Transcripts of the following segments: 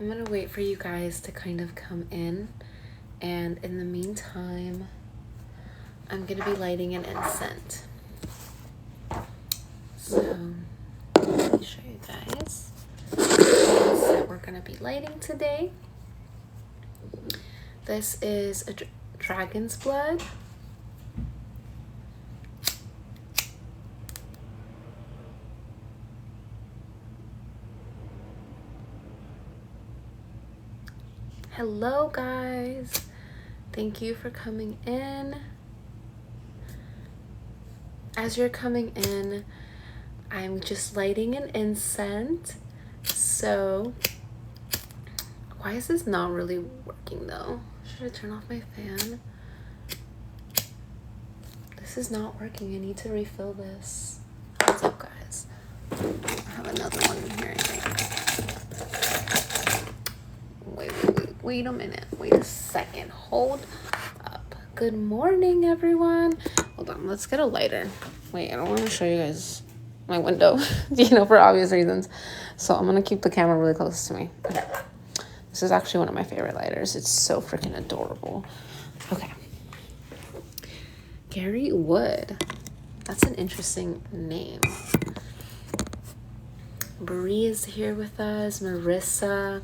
I'm gonna wait for you guys to kind of come in, and in the meantime, I'm gonna be lighting an incense. So let me show you guys what we're gonna be lighting today. This is a dragon's blood. Hello guys, thank you for coming in. As you're coming in, I'm just lighting an incense. So why is this not really working though? Should I turn off my fan? This is not working. I need to refill this. What's up guys? I have another one in here, I think. Wait a minute. Wait a second. Hold up. Good morning, everyone. Hold on. Let's get a lighter. Wait, I don't want to show you guys my window, for obvious reasons. So I'm going to keep the camera really close to me. Okay. This is actually one of my favorite lighters. It's so freaking adorable. Okay. Gary Wood. That's an interesting name. Bree is here with us. Marissa.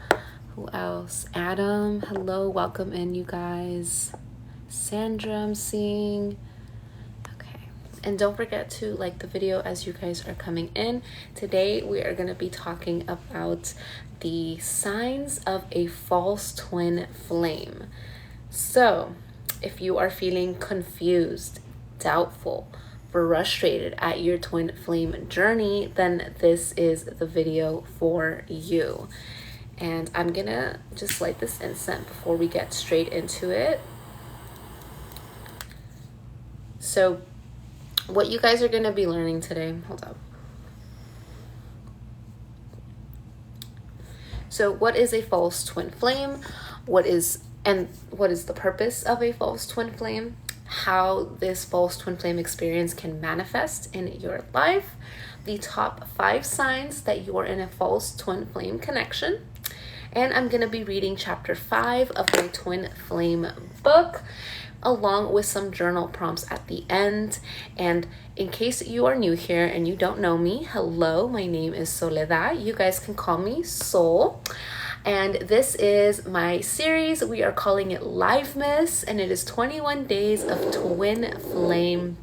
Who else? Adam. Hello. Welcome in, you guys. Sandra, I'm seeing. Okay. And don't forget to like the video as you guys are coming in. Today, we are going to be talking about the signs of a false twin flame. So, if you are feeling confused, doubtful, frustrated at your twin flame journey, then this is the video for you. And I'm gonna just light this incense before we get straight into it. So what you guys are gonna be learning today, hold up. So what is a false twin flame? What is the purpose of a false twin flame? How this false twin flame experience can manifest in your life. The top 5 signs that you are in a false twin flame connection. And I'm going to be reading chapter 5 of my Twin Flame book, along with some journal prompts at the end. And in case you are new here and you don't know me, hello, my name is Soledad. You guys can call me Sol. And this is my series. We are calling it Live Miss, and it is 21 days of Twin Flame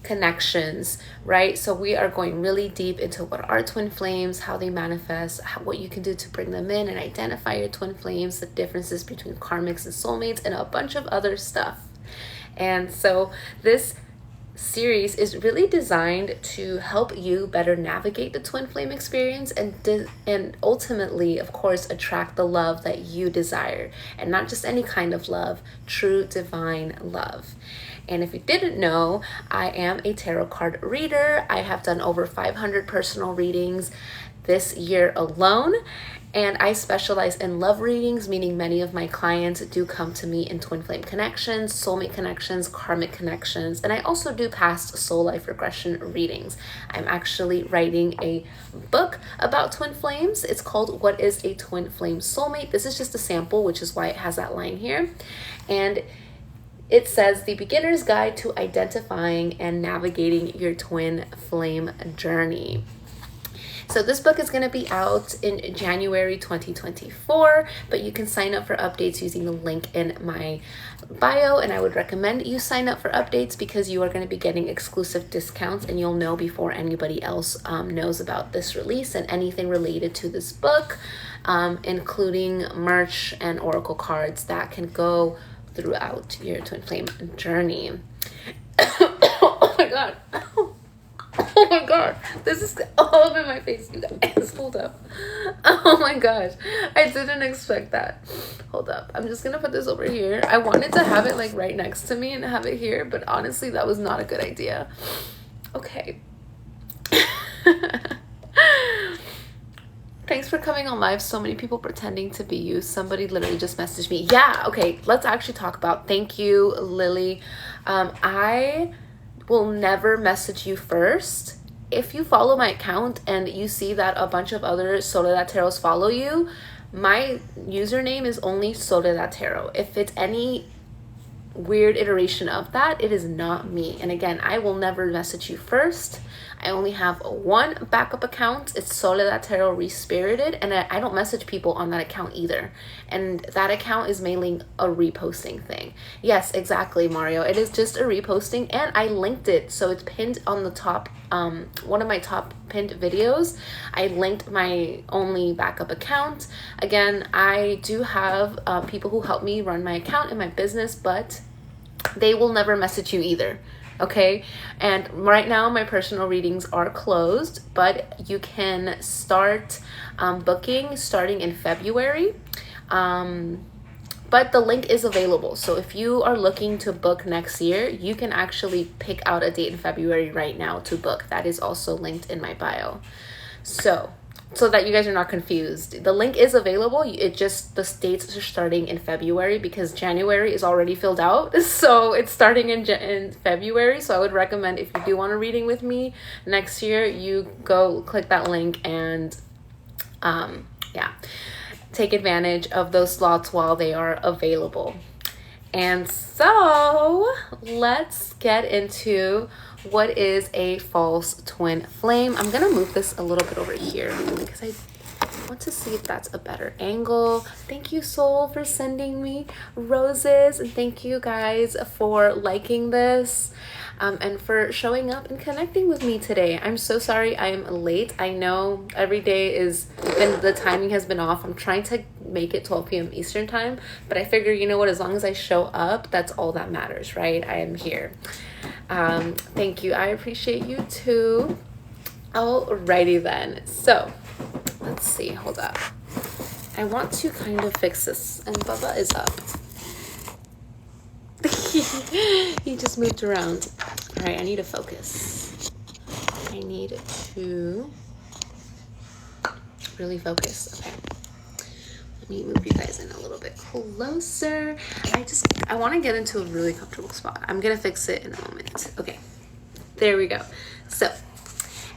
connections, right? So we are going really deep into what are twin flames, how they manifest, what you can do to bring them in and identify your twin flames, the differences between karmics and soulmates, and a bunch of other stuff. And so this series is really designed to help you better navigate the twin flame experience and ultimately, of course, attract the love that you desire, and not just any kind of love, true divine love. And if you didn't know, I am a tarot card reader. I have done over 500 personal readings this year alone. And I specialize in love readings, meaning many of my clients do come to me in twin flame connections, soulmate connections, karmic connections, and I also do past soul life regression readings. I'm actually writing a book about twin flames. It's called What is a Twin Flame Soulmate? This is just a sample, which is why it has that line here. And it says the beginner's guide to identifying and navigating your twin flame journey. So this book is going to be out in January 2024, but you can sign up for updates using the link in my bio, and I would recommend you sign up for updates because you are going to be getting exclusive discounts, and you'll know before anybody else knows about this release and anything related to this book, including merch and oracle cards that can go throughout your twin flame journey. Oh my god. Oh my god, this is all up in my face, you guys. Hold up. Oh my gosh, I didn't expect that. Hold up, I'm just gonna put this over here. I wanted to have it like right next to me and have it here, but honestly that was not a good idea. Okay. Thanks for coming on live. So many people pretending to be you. Somebody literally just messaged me. Yeah, okay, let's actually talk about, thank you, Lily. I will never message you first. If you follow my account and you see that a bunch of other Soledad Tarots follow you, My username is only SoledadTarot. If it's any weird iteration of that, it is not me. And again, I will never message you first. I only have one backup account. It's SoledadTarot Respirited, and I don't message people on that account either. And that account is mainly a reposting thing. Yes, exactly, Mario. It is just a reposting, and I linked it, so it's pinned on the top. One of my top pinned videos, I linked my only backup account. Again, I do have people who help me run my account and my business, but they will never message you either. Okay, and right now my personal readings are closed, but you can start booking starting in February. But the link is available. So if you are looking to book next year, you can actually pick out a date in February right now to book. That is also linked in my bio. So that you guys are not confused. The link is available. It just, the dates are starting in February because January is already filled out. So it's starting in February. So I would recommend, if you do want a reading with me next year, you go click that link and yeah, take advantage of those slots while they are available. And so let's get into what is a false twin flame. I'm gonna move this a little bit over here because I want to see if that's a better angle. Thank you, Soul, for sending me roses, and thank you guys for liking this and for showing up and connecting with me today. I'm so sorry I'm late. I know every day the timing has been off. I'm trying to make it 12 p.m. Eastern time, but I figure, you know what, as long as I show up, that's all that matters, right? I am here. Thank you. I appreciate you too. Alrighty then. So let's see. Hold up. I want to kind of fix this, and Bubba is up. He just moved around. All right, I need to focus. I need to really focus. Okay. Let me move you guys in a little bit closer. I want to get into a really comfortable spot. I'm going to fix it in a moment. Okay, there we go. So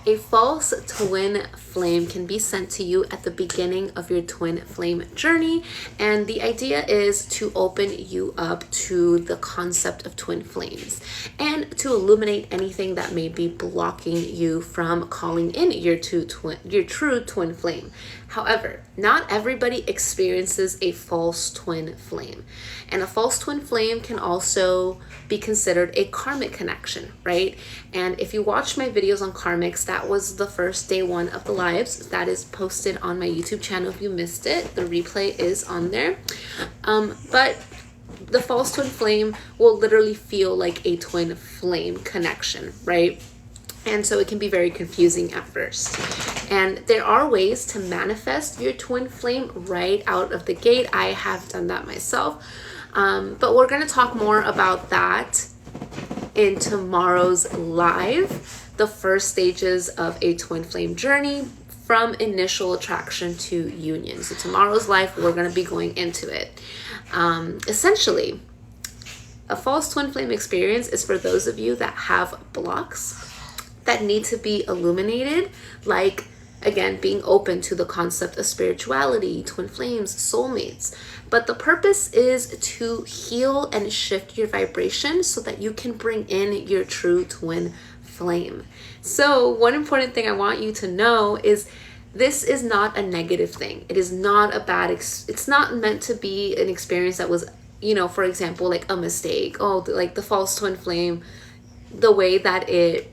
a false twin flame can be sent to you at the beginning of your twin flame journey. And the idea is to open you up to the concept of twin flames and to illuminate anything that may be blocking you from calling in your true twin flame. However, not everybody experiences a false twin flame. And a false twin flame can also be considered a karmic connection, right? And if you watch my videos on karmics, that was the first day one of the lives. That is posted on my YouTube channel if you missed it. The replay is on there. But the false twin flame will literally feel like a twin flame connection, right? And so it can be very confusing at first. And there are ways to manifest your twin flame right out of the gate. I have done that myself. But we're going to talk more about that in tomorrow's live, the first stages of a twin flame journey from initial attraction to union. So tomorrow's live, we're going to be going into it. Essentially, a false twin flame experience is for those of you that have blocks that need to be illuminated, like, again, being open to the concept of spirituality, twin flames, soulmates. But the purpose is to heal and shift your vibration so that you can bring in your true twin flame. So one important thing I want you to know is this is not a negative thing. It is not a bad, it's not meant to be an experience that was, you know, for example, like a mistake. Oh, like the false twin flame, the way that it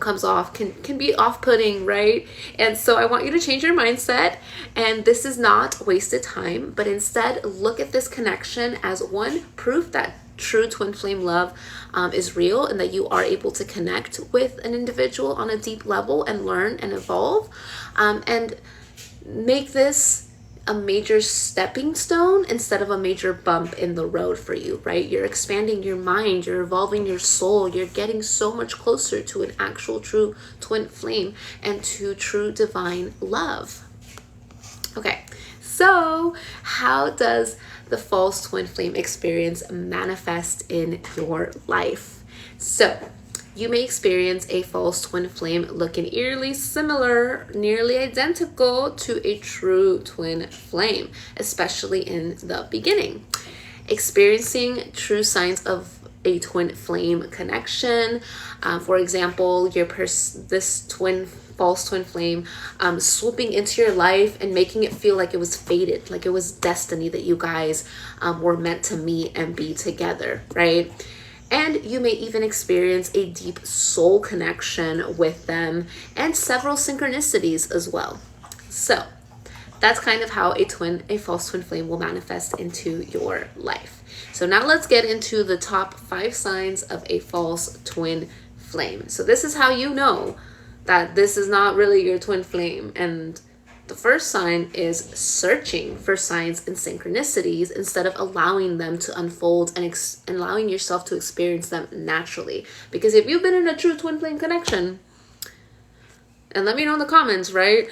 comes off can be off-putting, right? And so I want you to change your mindset, and this is not wasted time, but instead look at this connection as one proof that true twin flame love is real, and that you are able to connect with an individual on a deep level and learn and evolve, and make this a major stepping stone instead of a major bump in the road for you, right? You're expanding your mind, you're evolving your soul, you're getting so much closer to an actual true twin flame and to true divine love. Okay, so how does the false twin flame experience manifest in your life? So you may experience a false twin flame looking eerily similar, nearly identical to a true twin flame, especially in the beginning. Experiencing true signs of a twin flame connection. For example, this false twin flame swooping into your life and making it feel like it was fated, like it was destiny that you guys were meant to meet and be together, right? And you may even experience a deep soul connection with them and several synchronicities as well. So that's kind of how a false twin flame will manifest into your life. So now let's get into the top 5 signs of a false twin flame. So this is how you know that this is not really your twin flame. And the first sign is searching for signs and synchronicities instead of allowing them to unfold and allowing yourself to experience them naturally. Because if you've been in a true twin flame connection, and let me know in the comments, right?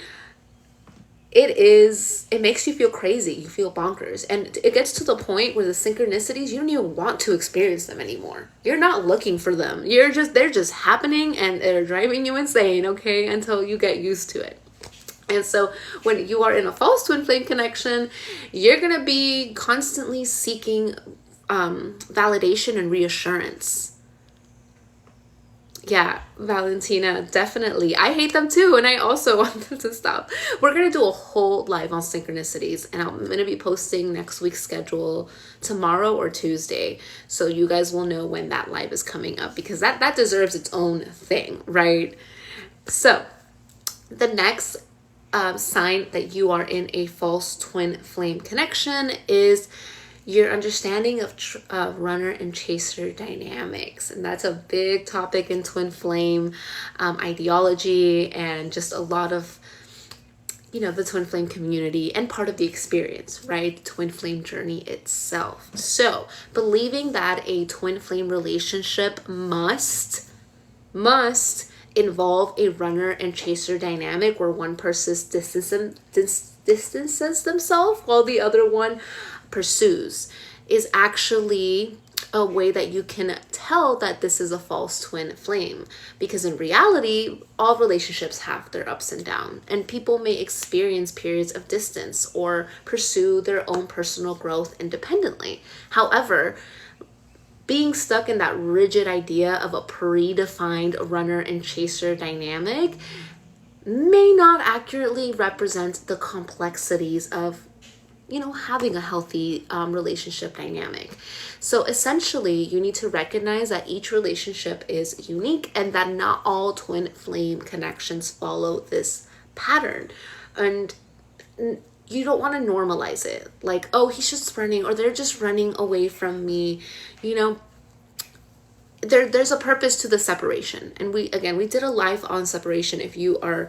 It makes you feel crazy. You feel bonkers. And it gets to the point where the synchronicities, you don't even want to experience them anymore. You're not looking for them. They're just happening and they're driving you insane, okay? Until you get used to it. And so when you are in a false twin flame connection, you're going to be constantly seeking validation and reassurance. Yeah, Valentina, definitely. I hate them too, and I also want them to stop. We're going to do a whole live on synchronicities, and I'm going to be posting next week's schedule tomorrow or Tuesday, so you guys will know when that live is coming up, because that deserves its own thing, right? So the next sign that you are in a false twin flame connection is your understanding of runner and chaser dynamics. And that's a big topic in twin flame ideology and just a lot of, the twin flame community and part of the experience, right? The twin flame journey itself. So believing that a twin flame relationship must involve a runner and chaser dynamic where one person distances themselves while the other one pursues is actually a way that you can tell that this is a false twin flame, because in reality all relationships have their ups and downs, and people may experience periods of distance or pursue their own personal growth independently. However, being stuck in that rigid idea of a predefined runner and chaser dynamic may not accurately represent the complexities of having a healthy relationship dynamic. So essentially, you need to recognize that each relationship is unique and that not all twin flame connections follow this pattern. And you don't want to normalize it. Like, oh, he's just running, or they're just running away from me. There's a purpose to the separation. And we did a live on separation if you are,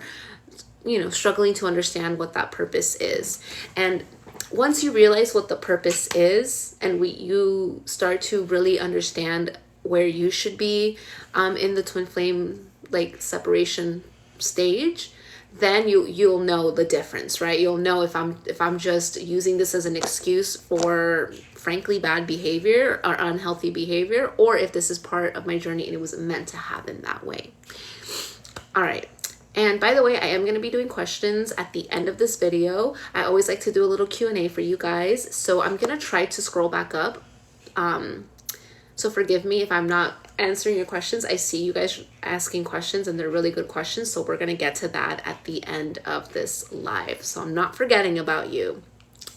struggling to understand what that purpose is. And once you realize what the purpose is, and you start to really understand where you should be in the twin flame separation stage, then you'll know the difference, right? You'll know if I'm just using this as an excuse for frankly bad behavior or unhealthy behavior, or if this is part of my journey and it was meant to happen that way. All right. And by the way, I am going to be doing questions at the end of this video. I always like to do a little Q&A for you guys. So I'm going to try to scroll back up. So forgive me if I'm not answering your questions. I see you guys asking questions and they're really good questions. So we're going to get to that at the end of this live. So I'm not forgetting about you.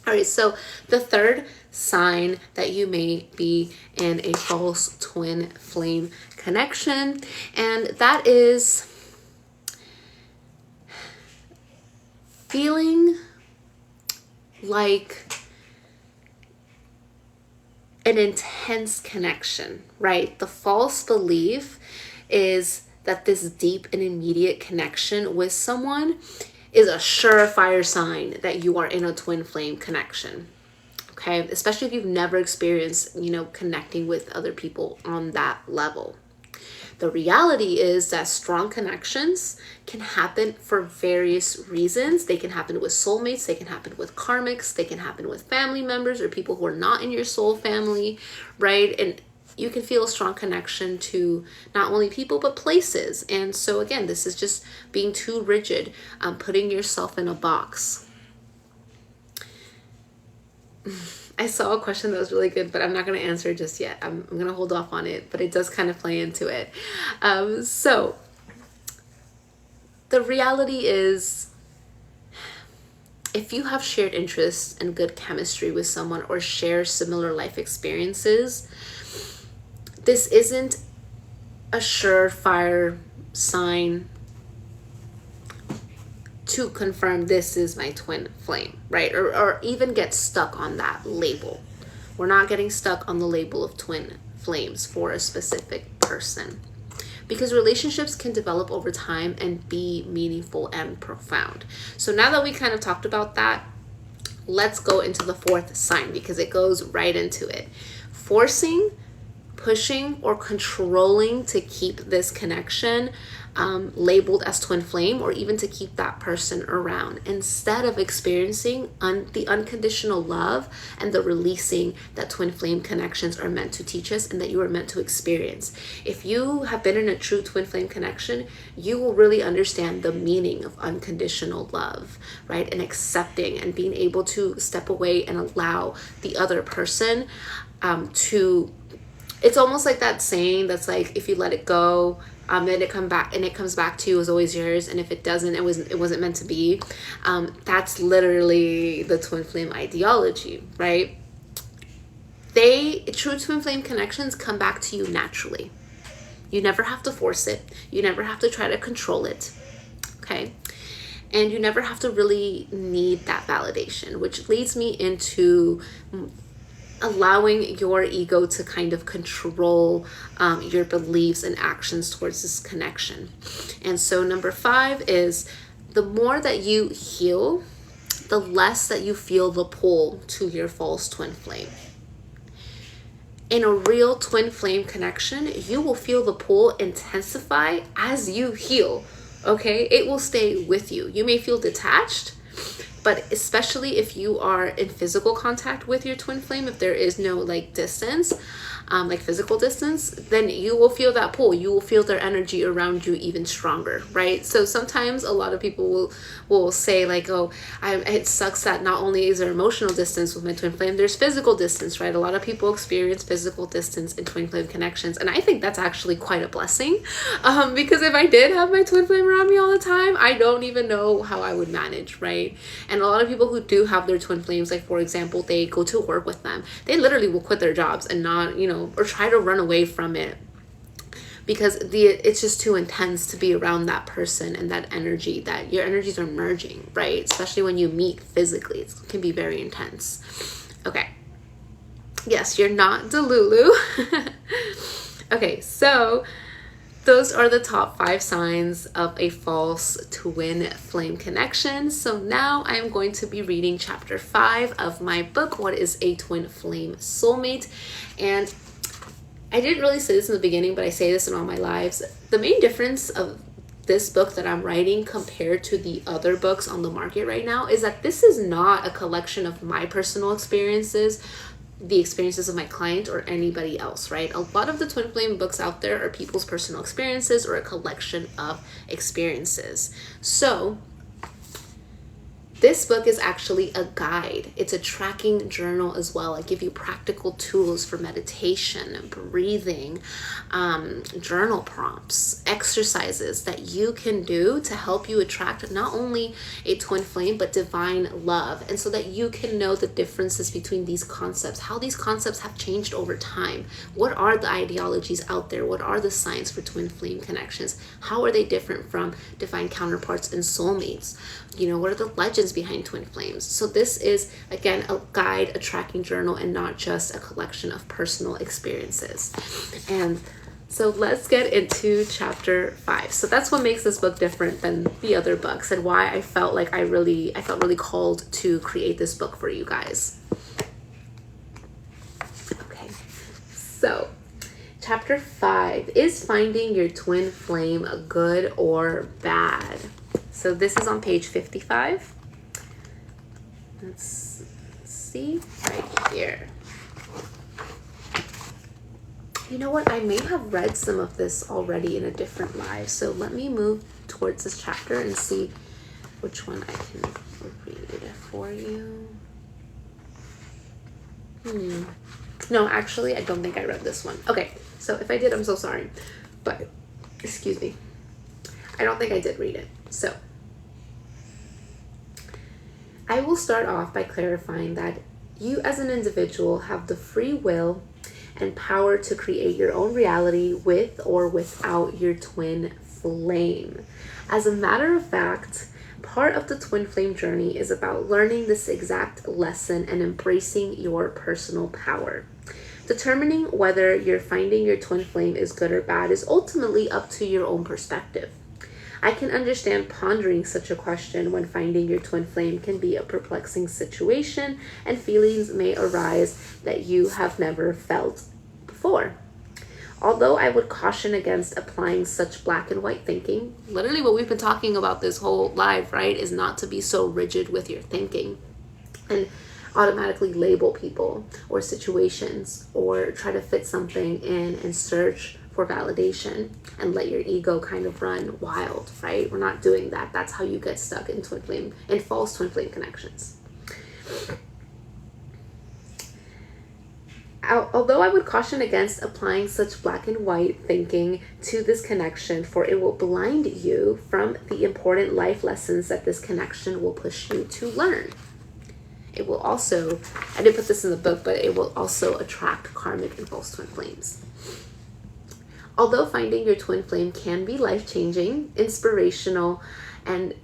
All right, so the third sign that you may be in a false twin flame connection, and that is feeling like an intense connection, right? The false belief is that this deep and immediate connection with someone is a surefire sign that you are in a twin flame connection, okay? Especially if you've never experienced, connecting with other people on that level. The reality is that strong connections can happen for various reasons. They can happen with soulmates, they can happen with karmics, they can happen with family members or people who are not in your soul family, right? And you can feel a strong connection to not only people but places. And so again, this is just being too rigid, putting yourself in a box. I saw a question that was really good, but I'm not going to answer it just yet. I'm going to hold off on it, but it does kind of play into it. So the reality is, if you have shared interests and good chemistry with someone or share similar life experiences, this isn't a surefire sign to confirm this is my twin flame, right? Or even get stuck on that label. We're not getting stuck on the label of twin flames for a specific person, because relationships can develop over time and be meaningful and profound. So now that we kind of talked about that, let's go into the fourth sign, because it goes right into it. Forcing, pushing, or controlling to keep this connection labeled as twin flame, or even to keep that person around, instead of experiencing the unconditional love and the releasing that twin flame connections are meant to teach us and that you are meant to experience. If you have been in a true twin flame connection, you will really understand the meaning of unconditional love, right? And accepting and being able to step away and allow the other person to, it's almost like that saying that's like, if you let it go, then it comes back to you, it was always yours. And if it doesn't, it wasn't meant to be. That's literally the twin flame ideology, right? True twin flame connections come back to you naturally. You never have to force it. You never have to try to control it. Okay. And you never have to really need that validation, which leads me into allowing your ego to kind of control your beliefs and actions towards this connection. And so number 5 is, the more that you heal, the less that you feel the pull to your false twin flame. In a real twin flame connection, you will feel the pull intensify as you heal, okay? It will stay with you. You may feel detached, but especially if you are in physical contact with your twin flame, if there is no like distance, like physical distance, then you will feel that pull. You will feel their energy around you even stronger, right? So sometimes a lot of people will say like, oh, it sucks that not only is there emotional distance with my twin flame, there's physical distance, right? A lot of people experience physical distance in twin flame connections. And I think that's actually quite a blessing, because if I did have my twin flame around me all the time, I don't even know how I would manage, right? And a lot of people who do have their twin flames, like for example, they go to work with them, they literally will quit their jobs and not, or try to run away from it, because it's just too intense to be around that person and that energy, that your energies are merging, right? Especially when you meet physically, it can be very intense. Okay. Yes, you're not Delulu. Okay, so those are the top 5 signs of a false twin flame connection. So now I'm going to be reading chapter 5 of my book, What is a Twin Flame Soulmate? And I didn't really say this in the beginning, but I say this in all my lives. The main difference of this book that I'm writing compared to the other books on the market right now is that this is not a collection of my personal experiences, the experiences of my client or anybody else, right? A lot of the twin flame books out there are people's personal experiences or a collection of experiences. So this book is actually a guide. It's a tracking journal as well. I give you practical tools for meditation, breathing, journal prompts, exercises that you can do to help you attract not only a twin flame, but divine love. And so that you can know the differences between these concepts, how these concepts have changed over time. What are the ideologies out there? What are the signs for twin flame connections? How are they different from divine counterparts and soulmates? What are the legends behind twin flames? So this is, again, a guide, a tracking journal, and not just a collection of personal experiences. And so let's get into chapter 5. So that's what makes this book different than the other books, and why I felt like I felt really called to create this book for you guys. Okay, so chapter 5 is finding your twin flame good or bad. So this is on page 55. Let's see right here. You know what? I may have read some of this already in a different live. So let me move towards this chapter and see which one I can read for you. No, actually, I don't think I read this one. Okay, so if I did, I'm so sorry. But, excuse me. I don't think I did read it. So, I will start off by clarifying that you as an individual have the free will and power to create your own reality with or without your twin flame. As a matter of fact, part of the twin flame journey is about learning this exact lesson and embracing your personal power. Determining whether you're finding your twin flame is good or bad is ultimately up to your own perspective. I can understand pondering such a question when finding your twin flame can be a perplexing situation and feelings may arise that you have never felt before. Although I would caution against applying such black and white thinking, literally what we've been talking about this whole live, right, is not to be so rigid with your thinking and automatically label people or situations or try to fit something in and search for validation and let your ego kind of run wild, right? We're not doing that. That's how you get stuck in twin flame, in false twin flame connections. Although I would caution against applying such black and white thinking to this connection, for it will blind you from the important life lessons that this connection will push you to learn. It will also, I didn't put this in the book, but it will also attract karmic and false twin flames. Although finding your twin flame can be life-changing, inspirational, and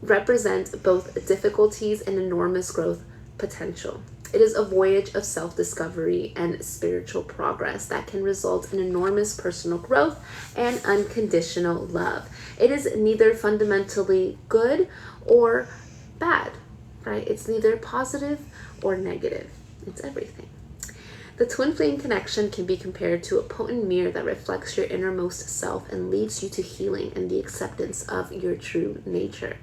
represent both difficulties and enormous growth potential, it is a voyage of self-discovery and spiritual progress that can result in enormous personal growth and unconditional love. It is neither fundamentally good or bad, right? It's neither positive or negative. It's everything. The twin flame connection can be compared to a potent mirror that reflects your innermost self and leads you to healing and the acceptance of your true nature.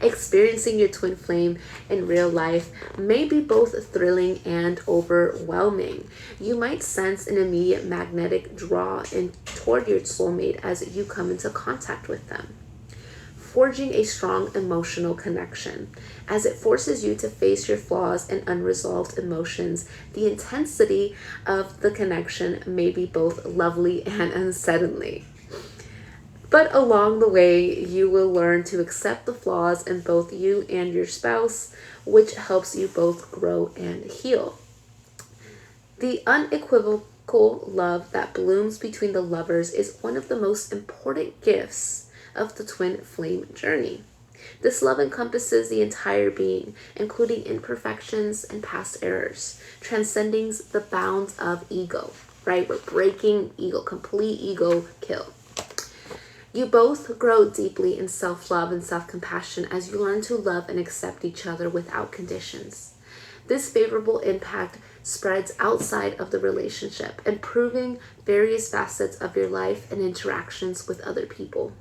Experiencing your twin flame in real life may be both thrilling and overwhelming. You might sense an immediate magnetic draw toward your soulmate as you come into contact with them, forging a strong emotional connection. As it forces you to face your flaws and unresolved emotions, the intensity of the connection may be both lovely and unsettling. But along the way, you will learn to accept the flaws in both you and your spouse, which helps you both grow and heal. The unequivocal love that blooms between the lovers is one of the most important gifts of the twin flame journey. This love encompasses the entire being, including imperfections and past errors, transcending the bounds of ego, right? We're breaking ego, complete ego kill. You both grow deeply in self-love and self-compassion as you learn to love and accept each other without conditions. This favorable impact spreads outside of the relationship, improving various facets of your life and interactions with other people.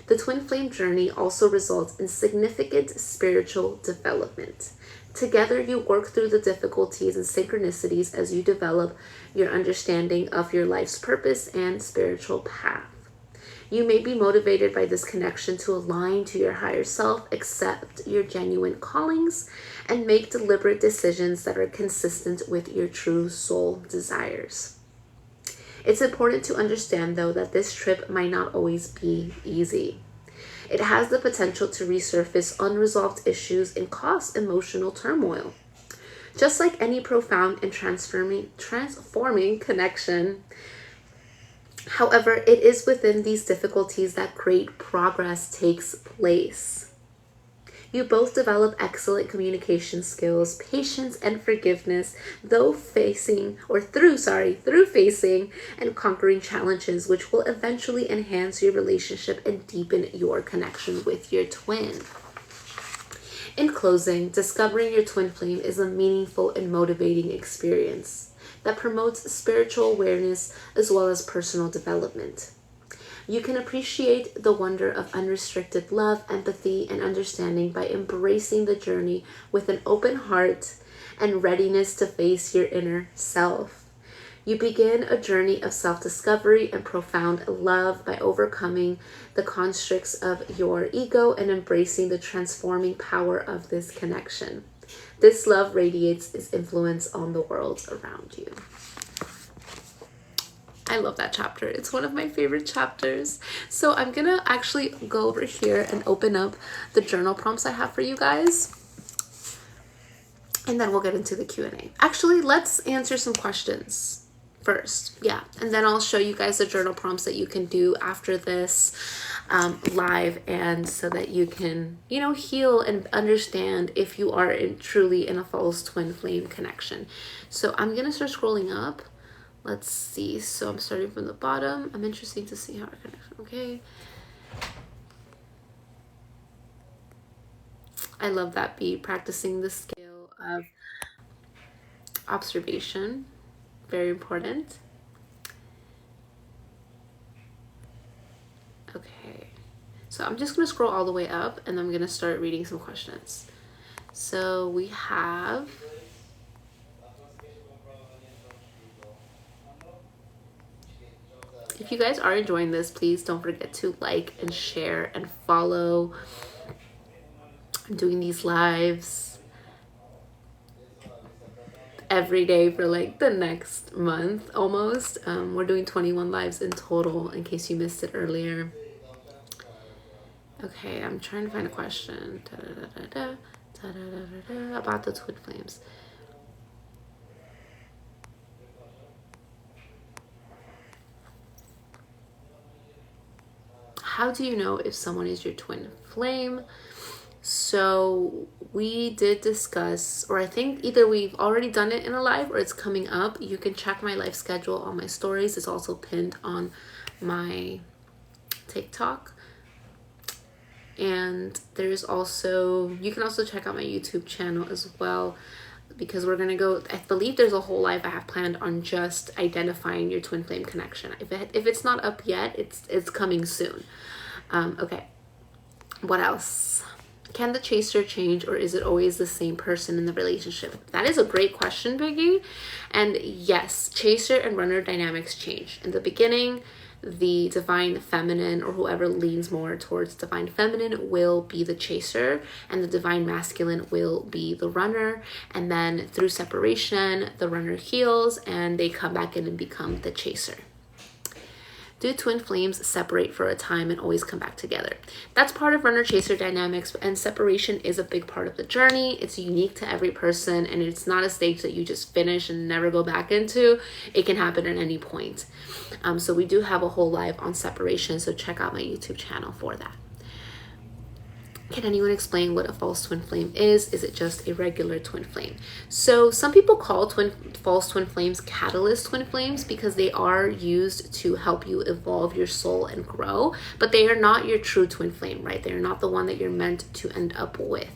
The twin flame journey also results in significant spiritual development. Together, you work through the difficulties and synchronicities as you develop your understanding of your life's purpose and spiritual path. You may be motivated by this connection to align to your higher self, accept your genuine callings, and make deliberate decisions that are consistent with your true soul desires. It's important to understand, though, that this trip might not always be easy. It has the potential to resurface unresolved issues and cause emotional turmoil. Just like any profound and transforming connection, however, it is within these difficulties that great progress takes place. You both develop excellent communication skills, patience, and forgiveness, through facing and conquering challenges, which will eventually enhance your relationship and deepen your connection with your twin. In closing, discovering your twin flame is a meaningful and motivating experience that promotes spiritual awareness as well as personal development. You can appreciate the wonder of unrestricted love, empathy, and understanding by embracing the journey with an open heart and readiness to face your inner self. You begin a journey of self-discovery and profound love by overcoming the constricts of your ego and embracing the transforming power of this connection. This love radiates its influence on the world around you. I love that chapter. It's one of my favorite chapters. So I'm gonna actually go over here and open up the journal prompts I have for you guys. And then we'll get into the Q&A. Actually, let's answer some questions first. Yeah, and then I'll show you guys the journal prompts that you can do after this live, and so that you can, you know, heal and understand if you are truly in a false twin flame connection. So I'm gonna start scrolling up. Let's see. So I'm starting from the bottom. I'm interested to see how our connection. Okay. I love that beat. Practicing the skill of observation. Very important. Okay. So I'm just going to scroll all the way up, and I'm going to start reading some questions. So we have... If you guys are enjoying this, please don't forget to like and share and follow. I'm doing these lives every day for like the next month almost. We're doing 21 lives in total, in case you missed it earlier. Okay, I'm trying to find a question about the twin flames. How do you know if someone is your twin flame? So we did discuss, or I think either we've already done it in a live or it's coming up. You can check my live schedule on my stories. It's also pinned on my TikTok. And there's also, you can also check out my YouTube channel as well, because we're going to go, I believe there's a whole live I have planned on just identifying your twin flame connection. If it's not up yet, it's coming soon. Okay. What else? Can the chaser change, or is it always the same person in the relationship? That is a great question, Biggie. And yes, chaser and runner dynamics change. In the beginning, the divine feminine, or whoever leans more towards divine feminine, will be the chaser, and the divine masculine will be the runner. And then through separation, the runner heals and they come back in and become the chaser. Do twin flames separate for a time and always come back together? That's part of runner-chaser dynamics, and separation is a big part of the journey. It's unique to every person, and it's not a stage that you just finish and never go back into. It can happen at any point. So we do have a whole live on separation, so check out my YouTube channel for that. Can anyone explain what a false twin flame is? Is it just a regular twin flame? So some people call false twin flames catalyst twin flames, because they are used to help you evolve your soul and grow, but they are not your true twin flame, right? They're not the one that you're meant to end up with,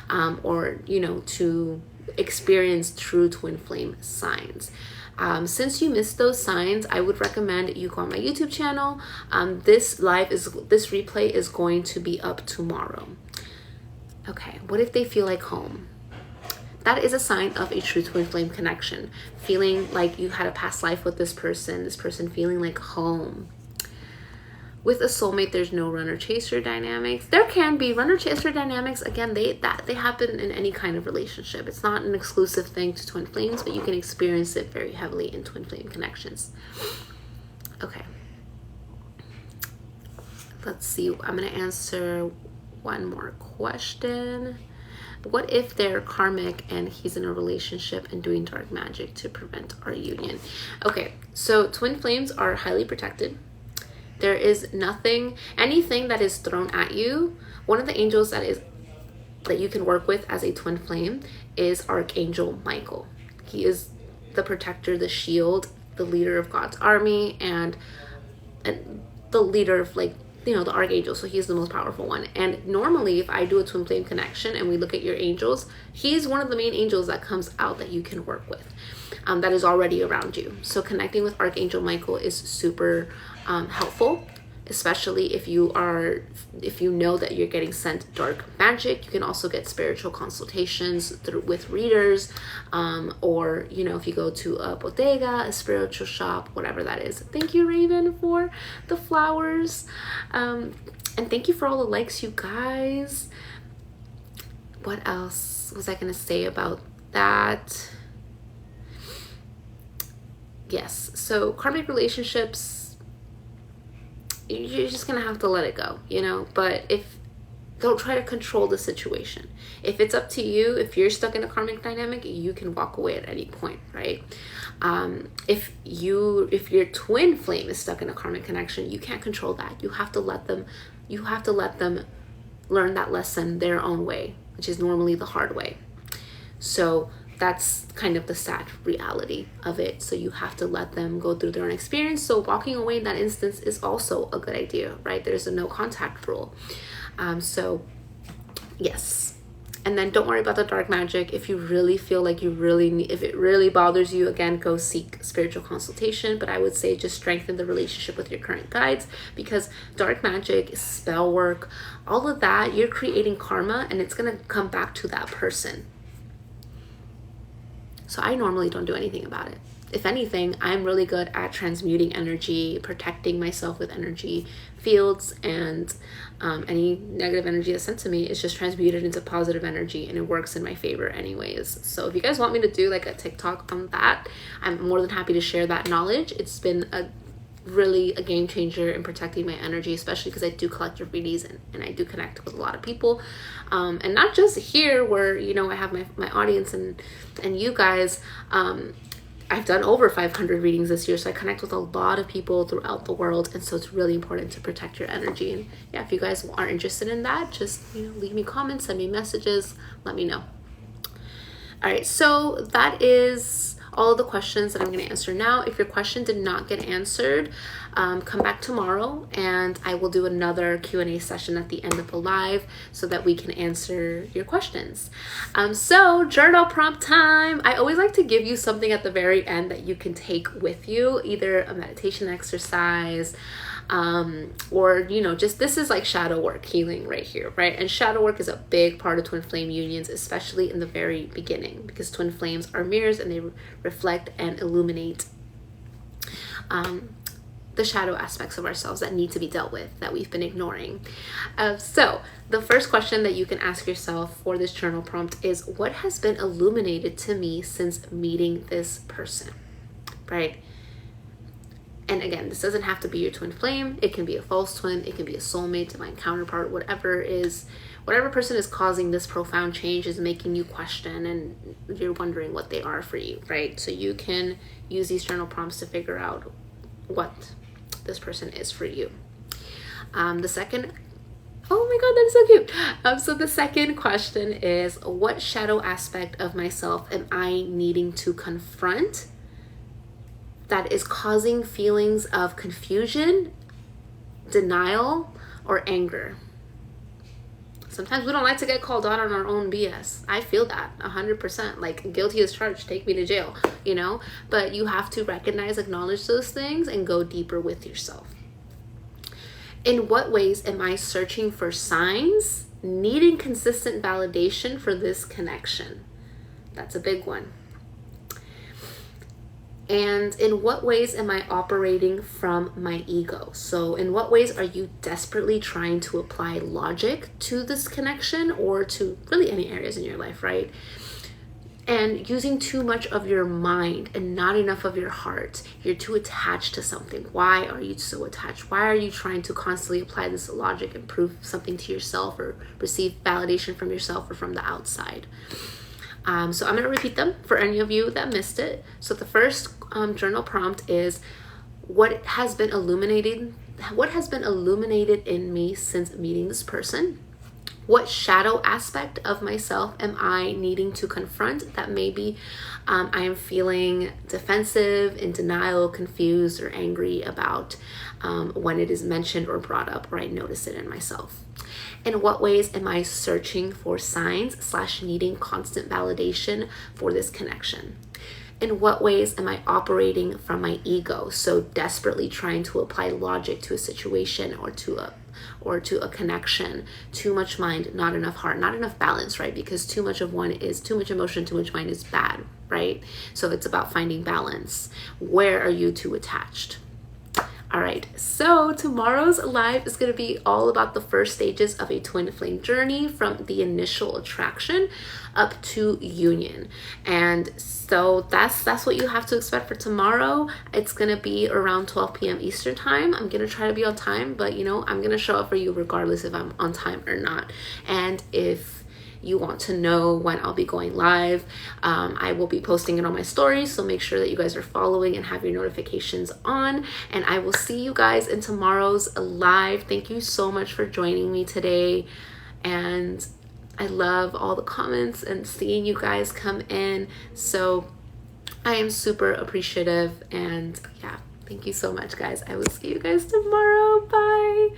or, you know, to experience true twin flame signs. Since you missed those signs, I would recommend you go on my YouTube channel. This replay is going to be up tomorrow. Okay, what if they feel like home? That is a sign of a true twin flame connection. Feeling like you had a past life with this person feeling like home. With a soulmate, there's no runner-chaser dynamics. There can be runner-chaser dynamics. Again, they happen in any kind of relationship. It's not an exclusive thing to twin flames, but you can experience it very heavily in twin flame connections. Okay. Let's see. I'm going to answer one more question. What if they're karmic and he's in a relationship and doing dark magic to prevent our union? Okay, so twin flames are highly protected. There is anything that is thrown at you. One of the angels that you can work with as a twin flame is Archangel Michael. He is the protector, the shield, the leader of God's army, and the leader of, like, you know, the archangel. So he's the most powerful one. And normally, if I do a twin flame connection and we look at your angels, he's one of the main angels that comes out that you can work with, that is already around you. So connecting with Archangel Michael is super helpful especially if you know that you're getting sent dark magic. You can also get spiritual consultations with readers, or if you go to a bodega, a spiritual shop, whatever that is. Thank you, Raven, for the flowers, and thank you for all the likes, you guys. What else was I gonna say about that? Yes, so karmic relationships, you're just gonna have to let it go, but don't try to control the situation. If it's up to you, if you're stuck in a karmic dynamic, you can walk away at any point, right? If your twin flame is stuck in a karmic connection, you can't control that. You have to let them learn that lesson their own way, which is normally the hard way. So that's kind of the sad reality of it. So you have to let them go through their own experience. So walking away in that instance is also a good idea, right? There's a no contact rule. So yes. And then don't worry about the dark magic. If you really feel like if it really bothers you, again, go seek spiritual consultation. But I would say just strengthen the relationship with your current guides, because dark magic, spell work, all of that, you're creating karma, and it's going to come back to that person. So I normally don't do anything about it. If anything, I'm really good at transmuting energy, protecting myself with energy fields, and any negative energy that's sent to me is just transmuted into positive energy, and it works in my favor anyways. So if you guys want me to do like a TikTok on that, I'm more than happy to share that knowledge. It's been really a game changer in protecting my energy, especially because I do collective readings and I do connect with a lot of people, and not just here where I have my audience and you guys. I've done over 500 readings this year, so I connect with a lot of people throughout the world, and so it's really important to protect your energy. And yeah, if you guys are interested in that, just leave me comments, send me messages, let me know. All right, so that is all of the questions that I'm going to answer now. If your question did not get answered, come back tomorrow and I will do another Q&A session at the end of the live so that we can answer your questions. So journal prompt time. I always like to give you something at the very end that you can take with you, either a meditation exercise, or just, this is like shadow work healing right here, right? And shadow work is a big part of twin flame unions, especially in the very beginning, because twin flames are mirrors and they reflect and illuminate the shadow aspects of ourselves that need to be dealt with, that we've been ignoring. So the first question that you can ask yourself for this journal prompt is, what has been illuminated to me since meeting this person, right? And again, this doesn't have to be your twin flame. It can be a false twin. It can be a soulmate, divine counterpart, whatever person is causing this profound change is making you question and you're wondering what they are for you, right? So you can use these journal prompts to figure out what this person is for you. The second, oh my God, that's so cute. So the second question is, what shadow aspect of myself am I needing to confront that is causing feelings of confusion, denial, or anger? Sometimes we don't like to get called out on our own BS. I feel that 100%, like guilty as charged, take me to jail, but you have to recognize, acknowledge those things and go deeper with yourself. In what ways am I searching for signs, needing consistent validation for this connection? That's a big one. And in what ways am I operating from my ego? So in what ways are you desperately trying to apply logic to this connection, or to really any areas in your life, right? And using too much of your mind and not enough of your heart. You're too attached to something. Why are you so attached? Why are you trying to constantly apply this logic and prove something to yourself, or receive validation from yourself or from the outside? So I'm going to repeat them for any of you that missed it. So the first journal prompt is, what has been illuminated in me since meeting this person? What shadow aspect of myself am I needing to confront that maybe I am feeling defensive, in denial, confused, or angry about when it is mentioned or brought up, or I notice it in myself? In what ways am I searching for signs / needing constant validation for this connection? In what ways am I operating from my ego, so desperately trying to apply logic to a situation or to a connection? Too much mind, not enough heart, not enough balance, right? Because too much of one is too much emotion, too much mind is bad, right? So it's about finding balance. Where are you too attached? All right, so tomorrow's live is going to be all about the first stages of a twin flame journey, from the initial attraction up to union. And so that's what you have to expect for tomorrow. It's going to be around 12 p.m. Eastern time. I'm going to try to be on time, but you know, I'm going to show up for you regardless if I'm on time or not. And if you want to know when I'll be going live, I will be posting it on my stories, so make sure that you guys are following and have your notifications on, and I will see you guys in tomorrow's live. Thank you so much for joining me today, and I love all the comments and seeing you guys come in, so I am super appreciative. And yeah, thank you so much, guys. I will see you guys tomorrow. Bye.